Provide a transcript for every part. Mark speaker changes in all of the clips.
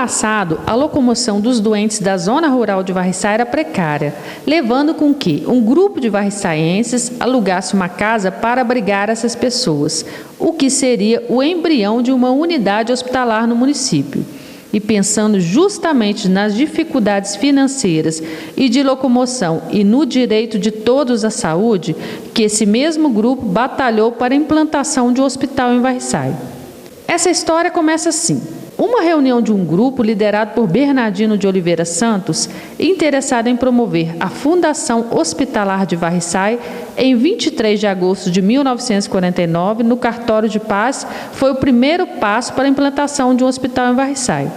Speaker 1: passado, a locomoção dos doentes da zona rural de Varriçai era precária, levando com que um grupo de varriçaienses alugasse uma casa para abrigar essas pessoas, o que seria o embrião de uma unidade hospitalar no município. E pensando justamente nas dificuldades financeiras e de locomoção e no direito de todos à saúde, que esse mesmo grupo batalhou para a implantação de um hospital em Varriçai. Essa história começa assim. Uma reunião de um grupo liderado por Bernardino de Oliveira Santos, interessado em promover a Fundação Hospitalar de Varriçai, em 23 de agosto de 1949, no Cartório de Paz, foi o primeiro passo para a implantação de um hospital em Varriçai.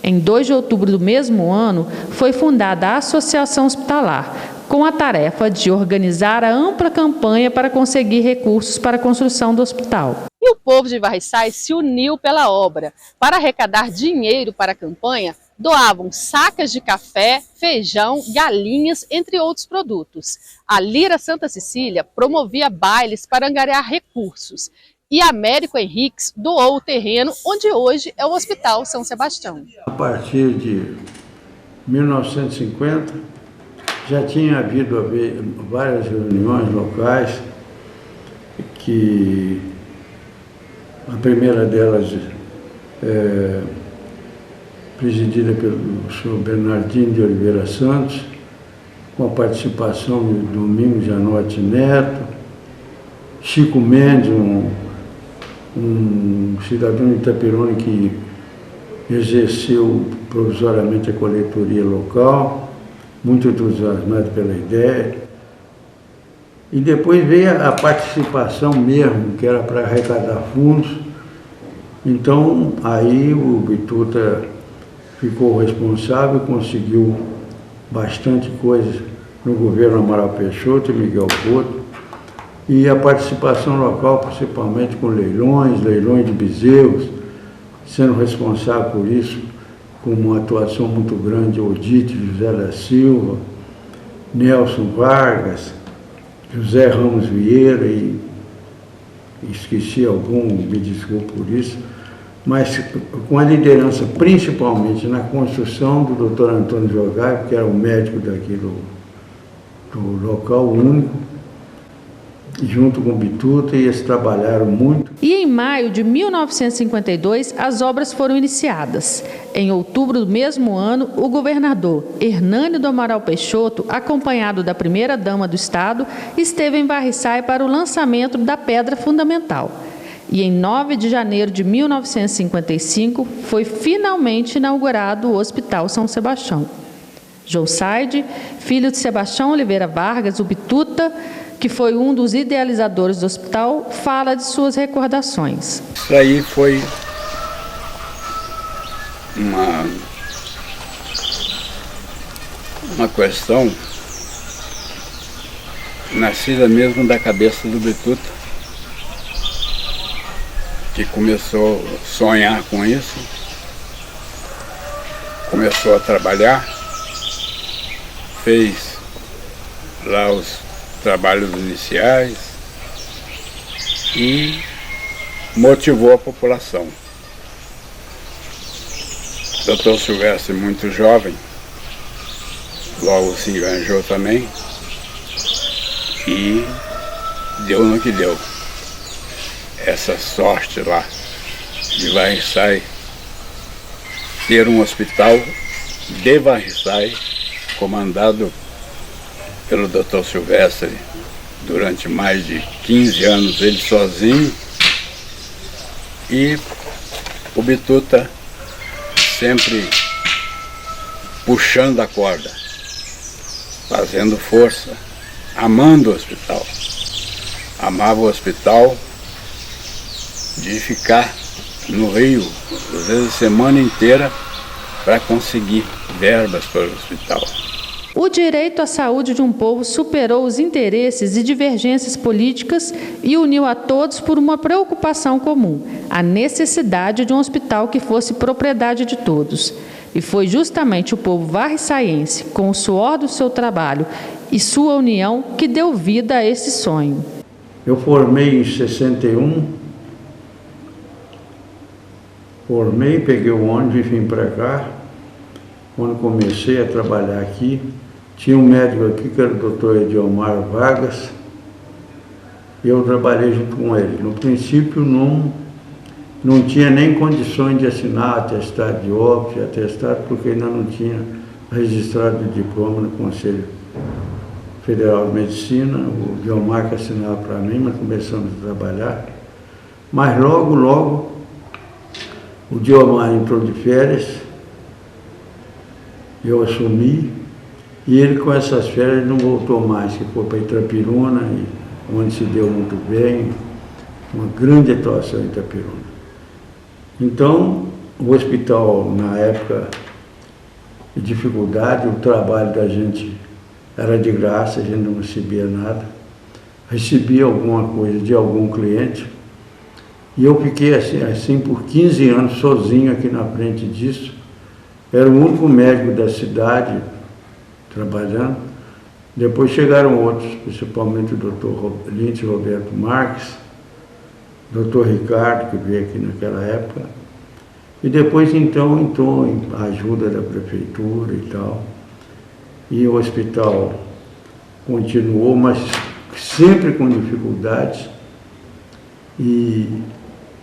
Speaker 1: Em 2 de outubro do mesmo ano, foi fundada a Associação Hospitalar, com a tarefa de organizar a ampla campanha para conseguir recursos para a construção do hospital.
Speaker 2: E o povo de Varriçai se uniu pela obra. Para arrecadar dinheiro para a campanha, doavam sacas de café, feijão, galinhas, entre outros produtos. A Lira Santa Cecília promovia bailes para angariar recursos. E Américo Henriques doou o terreno onde hoje é o Hospital São Sebastião.
Speaker 3: A partir de 1950, já tinha havido várias reuniões locais, que a primeira delas presidida pelo senhor Bernardino de Oliveira Santos, com a participação de Domingos Janotti Neto, Chico Mendes, um cidadão de Itapironi que exerceu provisoriamente a coletoria local, muito entusiasmado pela ideia. E depois veio a participação mesmo, que era para arrecadar fundos. Então, aí o Bituta ficou responsável, conseguiu bastante coisa no governo Amaral Peixoto e Miguel Couto. E a participação local, principalmente com leilões de bezerros, sendo responsável por isso, com uma atuação muito grande, Odite José da Silva, Nelson Vargas, José Ramos Vieira, e esqueci algum, me desculpo por isso, mas com a liderança principalmente na construção do Dr. Antônio Jogai, que era o médico daqui do local único, junto com o Bituta, e eles trabalharam muito.
Speaker 1: E em maio de 1952, as obras foram iniciadas. Em outubro do mesmo ano, o governador Hernânio do Amaral Peixoto, acompanhado da primeira-dama do Estado, esteve em Varriçai para o lançamento da pedra fundamental. E em 9 de janeiro de 1955, foi finalmente inaugurado o Hospital São Sebastião. João Saide, filho de Sebastião Oliveira Vargas, o Bituta, que foi um dos idealizadores do hospital, fala de suas recordações.
Speaker 4: Isso aí foi uma questão nascida mesmo da cabeça do Bituta, que começou a sonhar com isso, começou a trabalhar, fez lá os trabalhos iniciais e motivou a população. O Dr. Silvestre, muito jovem, logo se enganjou também e deu no que deu. Essa sorte lá de Varriçai ter um hospital de Varriçai comandado pelo Dr. Silvestre durante mais de 15 anos, ele sozinho, e o Bituta sempre puxando a corda, fazendo força, amando o hospital. Amava o hospital de ficar no Rio, às vezes a semana inteira, para conseguir verbas para o hospital.
Speaker 1: O direito à saúde de um povo superou os interesses e divergências políticas e uniu a todos por uma preocupação comum, a necessidade de um hospital que fosse propriedade de todos. E foi justamente o povo varriçaiense, com o suor do seu trabalho e sua união, que deu vida a esse sonho.
Speaker 3: Eu formei em 61 Formei, peguei o ônibus e vim para cá. Quando comecei a trabalhar aqui, tinha um médico aqui que era o doutor Ediomar Vargas, e eu trabalhei junto com ele. No princípio não tinha nem condições de assinar atestado de óbito, atestado, porque ainda não tinha registrado o diploma no Conselho Federal de Medicina. O Ediomar que assinava para mim, mas começamos a trabalhar. Mas logo o Ediomar entrou de férias, eu assumi, e ele com essas férias não voltou mais, que foi para Itrapiruna, onde se deu muito bem, uma grande atuação em Itrapiruna. Então, o hospital, na época de dificuldade, o trabalho da gente era de graça, a gente não recebia nada, recebia alguma coisa de algum cliente, e eu fiquei assim por 15 anos sozinho aqui na frente disso. Era o único médico da cidade trabalhando. Depois chegaram outros, principalmente o doutor Lintz Roberto Marques, o doutor Ricardo, que veio aqui naquela época. E depois, então, entrou em ajuda da prefeitura e tal. E o hospital continuou, mas sempre com dificuldades. E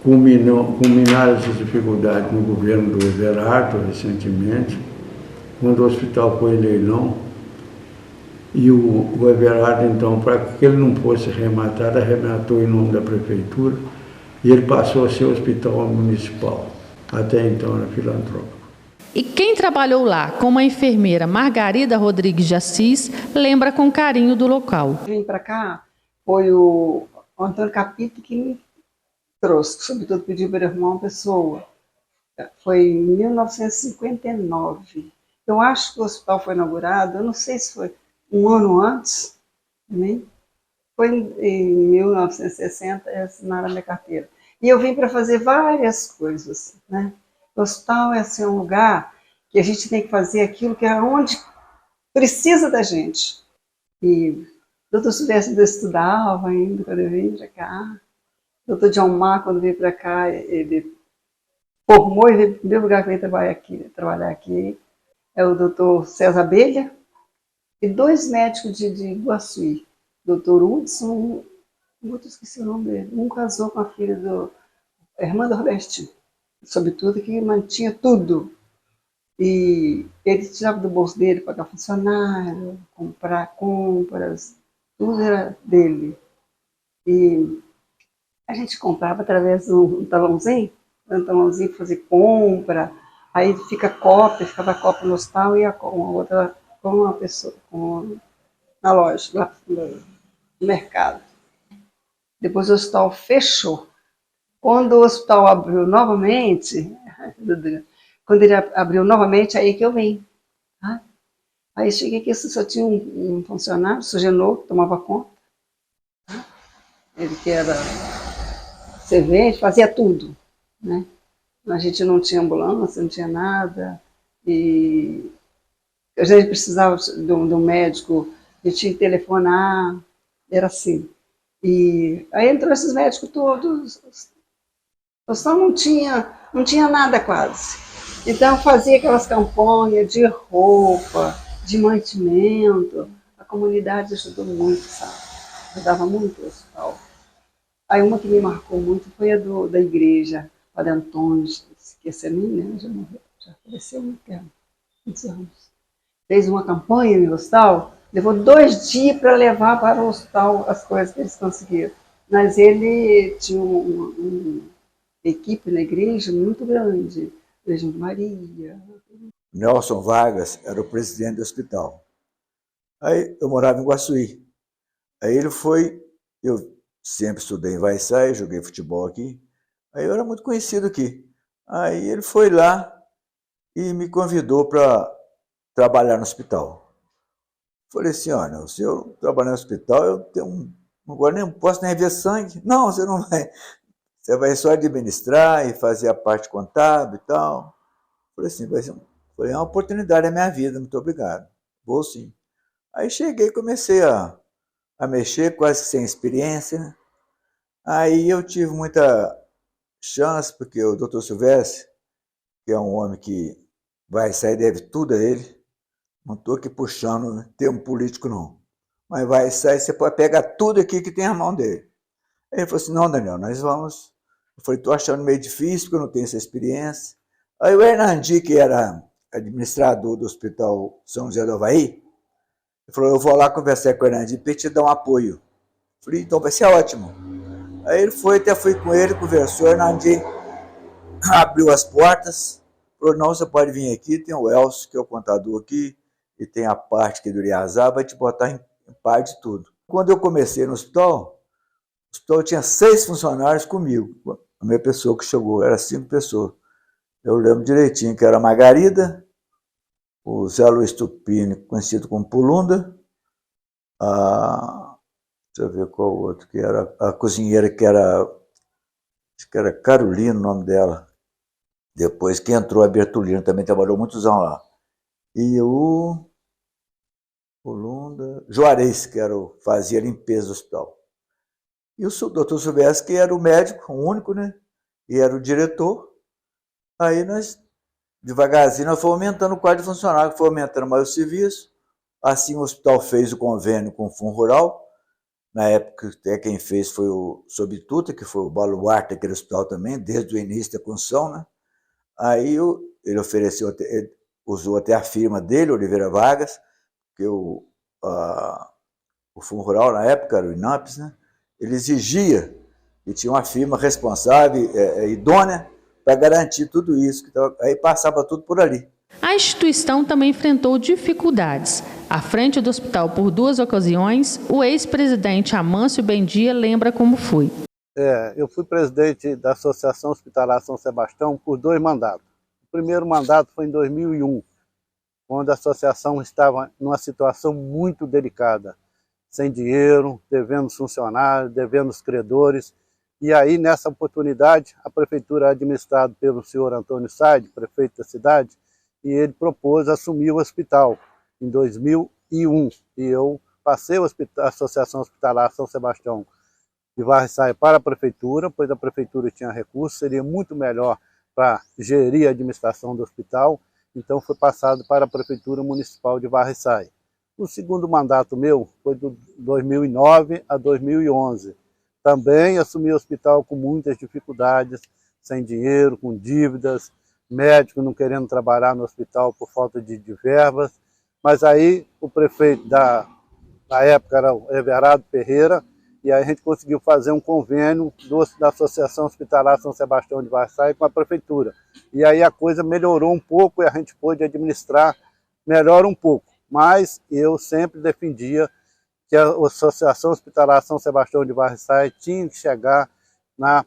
Speaker 3: culminaram essas dificuldades no governo do Everardo, recentemente, quando o hospital foi em leilão, e o Everardo, então, para que ele não fosse arrematado, arrematou em nome da prefeitura, e ele passou a ser hospital municipal. Até então era filantrópico.
Speaker 1: E quem trabalhou lá, como a enfermeira Margarida Rodrigues de Assis, lembra com carinho do local.
Speaker 5: Vim para cá, foi o Antônio Capito que me trouxe, sobretudo pediu para arrumar uma pessoa. Foi em 1959. Eu acho que o hospital foi inaugurado, eu não sei se foi um ano antes, também. Foi em 1960, assinaram a minha carteira. E eu vim para fazer várias coisas, né? O hospital é assim, um lugar que a gente tem que fazer aquilo que é onde precisa da gente. E o doutor Silvestre ainda estudava ainda quando eu vim para cá. O doutor John Mar, quando veio para cá, ele formou e veio para o primeiro lugar que veio trabalhar aqui. É o doutor César Abelha e dois médicos de Iguaçuí. Doutor Hudson, eu esqueci o nome dele. Um casou com a filha do Armando Robertinho, sobretudo que mantinha tudo. E ele tirava do bolso dele, pagar funcionário, comprar compras, tudo era dele. E a gente comprava através de um talãozinho fazer compra, aí ficava cópia no hospital e uma outra com uma pessoa, na loja, lá no mercado. Depois o hospital fechou. Quando o hospital abriu novamente, aí que eu vim. Tá? Aí cheguei aqui, só tinha um funcionário, o Sugenor, que tomava conta. Tá? Ele que era servente, fazia tudo, né? A gente não tinha ambulância, não tinha nada, e a gente precisava de um médico, a gente tinha que telefonar, era assim. E aí entrou esses médicos todos, só não tinha nada quase. Então fazia aquelas campanhas de roupa, de mantimento, a comunidade ajudou muito, sabe? Ajudava muito o hospital. Aí uma que me marcou muito foi a da igreja, Padre Antônio, que esse é menino, já morreu, já faleceu há muito tempo, muitos anos. Fez uma campanha no hospital, levou 2 dias para levar para o hospital as coisas que eles conseguiram. Mas ele tinha uma equipe na igreja muito grande, Legião de Maria.
Speaker 6: Nelson Vargas era o presidente do hospital. Aí eu morava em Iguaçuí. Aí ele foi, eu sempre estudei em Vai-Sai, joguei futebol aqui. Aí eu era muito conhecido aqui. Aí ele foi lá e me convidou para trabalhar no hospital. Falei assim, olha, se eu trabalhar no hospital, eu tenho agora nem posso nem ver sangue. Não, você não vai. Você vai só administrar e fazer a parte contábil e tal. Falei assim, é uma oportunidade da minha vida, muito obrigado. Vou sim. Aí cheguei e comecei a mexer, quase sem experiência, né? Aí eu tive muita chance, porque o doutor Silvestre que é um homem que vai sair, deve tudo a ele. Não estou aqui puxando termo político, não. Mas vai sair, você pode pegar tudo aqui que tem na mão dele. Aí ele falou assim, não, Daniel, nós vamos. Eu falei, estou achando meio difícil, porque eu não tenho essa experiência. Aí o Hernandi, que era administrador do Hospital São José do Avaí, ele falou, eu vou lá conversar com o Hernandi para te dar um apoio. Eu falei, então vai ser ótimo. Aí ele foi, até fui com ele, conversou, o Hernandi abriu as portas, falou, não, você pode vir aqui, tem o Elcio, que é o contador aqui, e tem a parte aqui do Uriazá, vai te botar em par de tudo. Quando eu comecei no hospital, o hospital tinha 6 funcionários comigo. A minha pessoa que chegou, era 5 pessoas. Eu lembro direitinho que era a Margarida, o Zé Luiz Tupini, conhecido como Pulunda, deixa eu ver qual outro, que era a cozinheira, acho que era Carolina o nome dela. Depois que entrou a Bertolina, também trabalhou muitos anos lá. E o Pulunda, Juarez, que fazia a limpeza do hospital. E o doutor Silvestre, que era o médico, o único, né? E era o diretor. Aí nós, devagarzinho, nós fomos aumentando o quadro de funcionário, foi aumentando mais o serviço. Assim o hospital fez o convênio com o Fundo Rural. Na época, até quem fez foi o Sobituta, que foi o baluarte daquele hospital também, desde o início da construção, né? Aí ele ofereceu, ele usou até a firma dele, Oliveira Vargas, que o Fundo Rural, na época, era o INAPS, né? Ele exigia que tinha uma firma responsável, idônea, para garantir tudo isso. Aí passava tudo por ali.
Speaker 1: A instituição também enfrentou dificuldades. À frente do hospital por 2 ocasiões, o ex-presidente Amâncio Bendia lembra como foi.
Speaker 7: Eu fui presidente da Associação Hospitalar São Sebastião por 2 mandatos. O primeiro mandato foi em 2001, quando a associação estava numa situação muito delicada, sem dinheiro, devendo os funcionários, devendo os credores. E aí, nessa oportunidade, a prefeitura, administrada pelo senhor Antônio Said, prefeito da cidade, e ele propôs assumir o hospital em 2001. E eu passei a Associação Hospitalar São Sebastião de Varriçaia para a prefeitura, pois a prefeitura tinha recursos, seria muito melhor para gerir a administração do hospital, então foi passado para a Prefeitura Municipal de Varriçaia. O segundo mandato meu foi de 2009 a 2011. Também assumi o hospital com muitas dificuldades, sem dinheiro, com dívidas, médico não querendo trabalhar no hospital por falta de verbas. Mas aí o prefeito da época era o Everardo Ferreira, e aí a gente conseguiu fazer um convênio da Associação Hospitalar São Sebastião de Varriçaia com a prefeitura. E aí a coisa melhorou um pouco e a gente pôde administrar melhor um pouco. Mas eu sempre defendia que a Associação Hospitalar São Sebastião de Varriçaia tinha que chegar na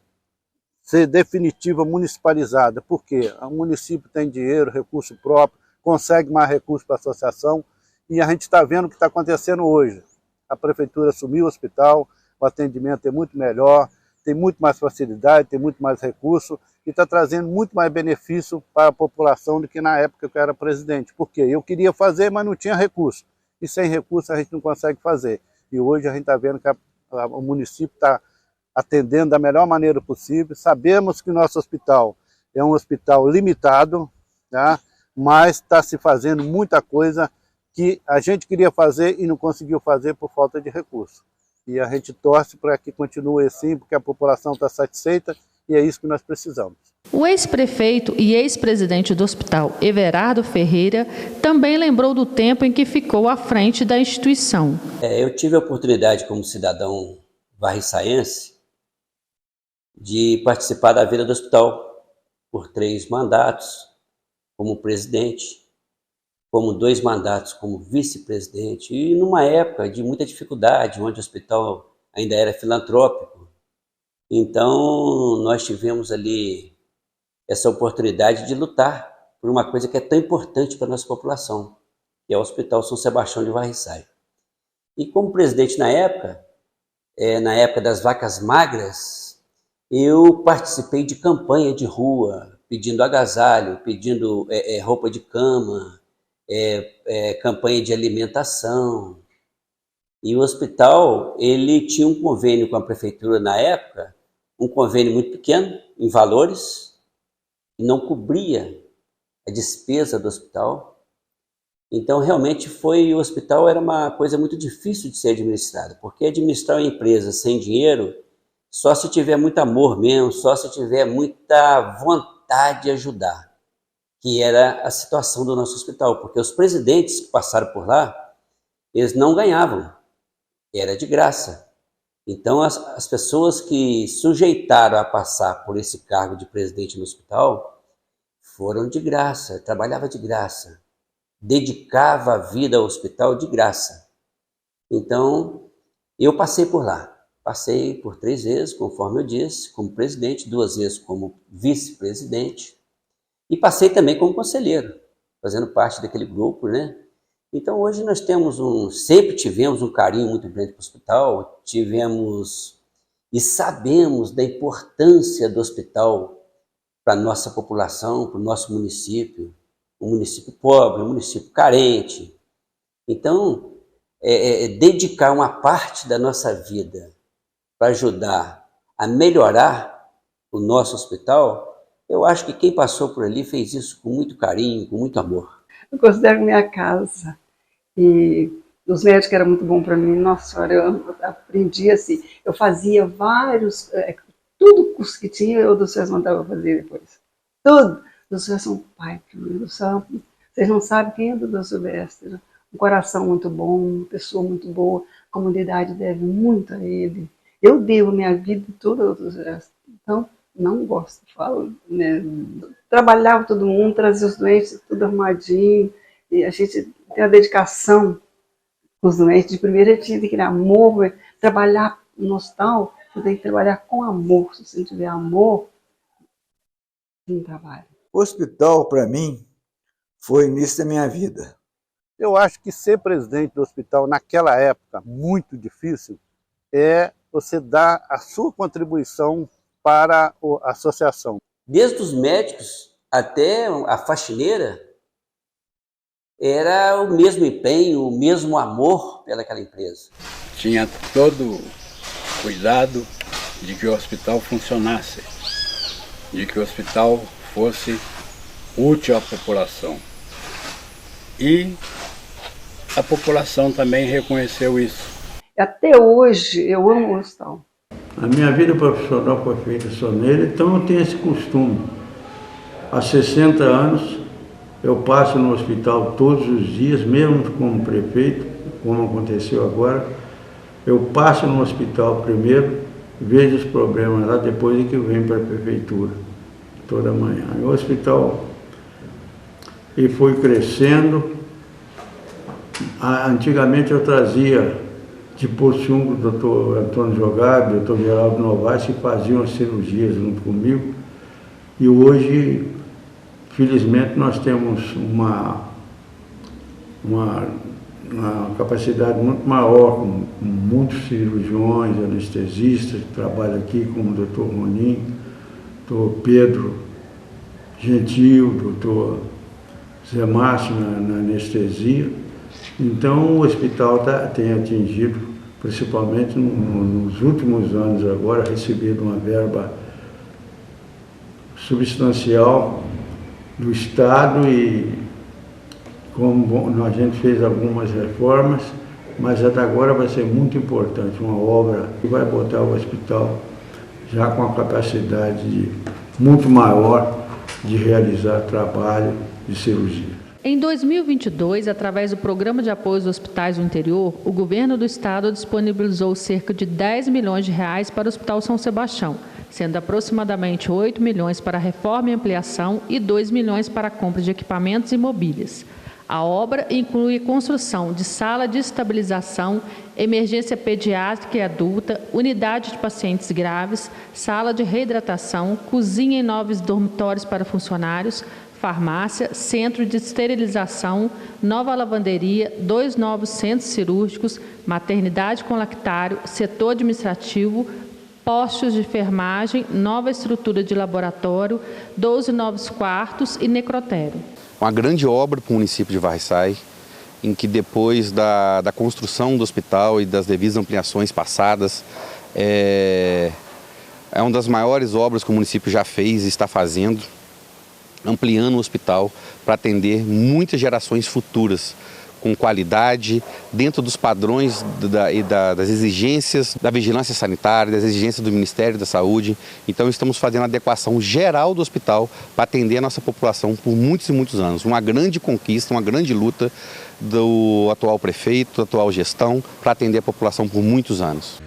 Speaker 7: ser definitiva municipalizada. Por quê? O município tem dinheiro, recurso próprio, consegue mais recursos para a associação, e a gente está vendo o que está acontecendo hoje. A prefeitura assumiu o hospital, o atendimento é muito melhor, tem muito mais facilidade, tem muito mais recurso, e está trazendo muito mais benefício para a população do que na época que eu era presidente. Por quê? Eu queria fazer, mas não tinha recurso. E sem recurso a gente não consegue fazer. E hoje a gente está vendo que o município está atendendo da melhor maneira possível. Sabemos que o nosso hospital é um hospital limitado, tá? Mas está se fazendo muita coisa que a gente queria fazer e não conseguiu fazer por falta de recurso. E a gente torce para que continue assim, porque a população está satisfeita e é isso que nós precisamos.
Speaker 1: O ex-prefeito e ex-presidente do hospital, Everardo Ferreira, também lembrou do tempo em que ficou à frente da instituição.
Speaker 8: Eu tive a oportunidade, como cidadão varriçaense, de participar da vida do hospital por 3 mandatos como presidente, como 2 mandatos como vice-presidente, e numa época de muita dificuldade, onde o hospital ainda era filantrópico. Então, nós tivemos ali essa oportunidade de lutar por uma coisa que é tão importante para a nossa população, que é o Hospital São Sebastião de Varriçaia. E como presidente na época das vacas magras, eu participei de campanha de rua, pedindo agasalho, pedindo roupa de cama, campanha de alimentação. E o hospital, ele tinha um convênio com a prefeitura na época, um convênio muito pequeno, em valores, e não cobria a despesa do hospital. Então, realmente, o hospital era uma coisa muito difícil de ser administrada, porque administrar uma empresa sem dinheiro, só se tiver muito amor mesmo, só se tiver muita vontade de ajudar, que era a situação do nosso hospital, porque os presidentes que passaram por lá, eles não ganhavam, era de graça. Então, as pessoas que sujeitaram a passar por esse cargo de presidente no hospital foram de graça, trabalhava de graça, dedicava a vida ao hospital de graça. Então, eu passei por lá. Passei por 3 vezes, conforme eu disse, como presidente, 2 vezes como vice-presidente e passei também como conselheiro, fazendo parte daquele grupo, né? Então, hoje nós sempre tivemos um carinho muito grande para o hospital, e sabemos da importância do hospital para a nossa população, para o nosso município, um município pobre, um município carente. Então, dedicar uma parte da nossa vida para ajudar a melhorar o nosso hospital, eu acho que quem passou por ali fez isso com muito carinho, com muito amor.
Speaker 5: Eu considero minha casa. E os médicos eram muito bons para mim. Nossa Senhora, eu aprendi assim. Eu fazia vários... tudo que tinha, eu do César mandava fazer depois. Tudo. O César São Pai, vocês não sabem quem é o Dr. Silvestre. Um coração muito bom, uma pessoa muito boa. A comunidade deve muito a ele. Eu devo minha vida toda ao Dr. Silvestre. Então, não gosto, falo, né? Trabalhava todo mundo, trazia os doentes tudo arrumadinho. E a gente tem a dedicação com os doentes. De primeiro, a gente tem que ter amor, trabalhar no hospital, você tem que trabalhar com amor. Se você não tiver amor, não trabalha.
Speaker 6: O hospital, para mim, foi o início da minha vida.
Speaker 7: Eu acho que ser presidente do hospital naquela época, muito difícil, é você dar a sua contribuição para a associação.
Speaker 8: Desde os médicos até a faxineira, era o mesmo empenho, o mesmo amor pelaquela empresa.
Speaker 4: Tinha todo cuidado de que o hospital funcionasse, de que o hospital fosse útil à população. E a população também reconheceu isso.
Speaker 5: Até hoje eu amo o hospital.
Speaker 3: A minha vida profissional foi feita só nele, então eu tenho esse costume. Há 60 anos eu passo no hospital todos os dias, mesmo como prefeito, como aconteceu agora. Eu passo no hospital primeiro, vejo os problemas lá, depois é que eu venho para a prefeitura, toda manhã. O hospital e foi crescendo. Antigamente eu trazia de Porto Chungo o doutor Antônio Jogado, o doutor Geraldo Novaes, que faziam as cirurgias junto comigo. E hoje, felizmente, nós temos uma capacidade muito maior, com muitos cirurgiões, anestesistas que trabalham aqui, como o doutor Ronim, doutor Pedro Gentil, doutor Zé Márcio na anestesia. Então o hospital tem atingido, principalmente nos últimos anos agora, recebido uma verba substancial do Estado e como a gente fez algumas reformas, mas até agora vai ser muito importante, uma obra que vai botar o hospital já com a capacidade muito maior de realizar trabalho de cirurgia.
Speaker 1: Em 2022, através do Programa de Apoio aos Hospitais do Interior, o governo do estado disponibilizou cerca de 10 milhões de reais para o Hospital São Sebastião, sendo aproximadamente 8 milhões para a reforma e ampliação e 2 milhões para a compra de equipamentos e mobílias. A obra inclui a construção de sala de estabilização, emergência pediátrica e adulta, unidade de pacientes graves, sala de reidratação, cozinha e novos dormitórios para funcionários, farmácia, centro de esterilização, nova lavanderia, 2 novos centros cirúrgicos, maternidade com lactário, setor administrativo, postos de enfermagem, nova estrutura de laboratório, 12 novos quartos e necrotério.
Speaker 9: Uma grande obra para o município de Varriçai, em que depois da construção do hospital e das devidas ampliações passadas, é uma das maiores obras que o município já fez e está fazendo. ampliando o hospital para atender muitas gerações futuras, com qualidade, dentro dos padrões das exigências da vigilância sanitária, das exigências do Ministério da Saúde. Então estamos fazendo a adequação geral do hospital para atender a nossa população por muitos e muitos anos. Uma grande conquista, uma grande luta do atual prefeito, da atual gestão, para atender a população por muitos anos.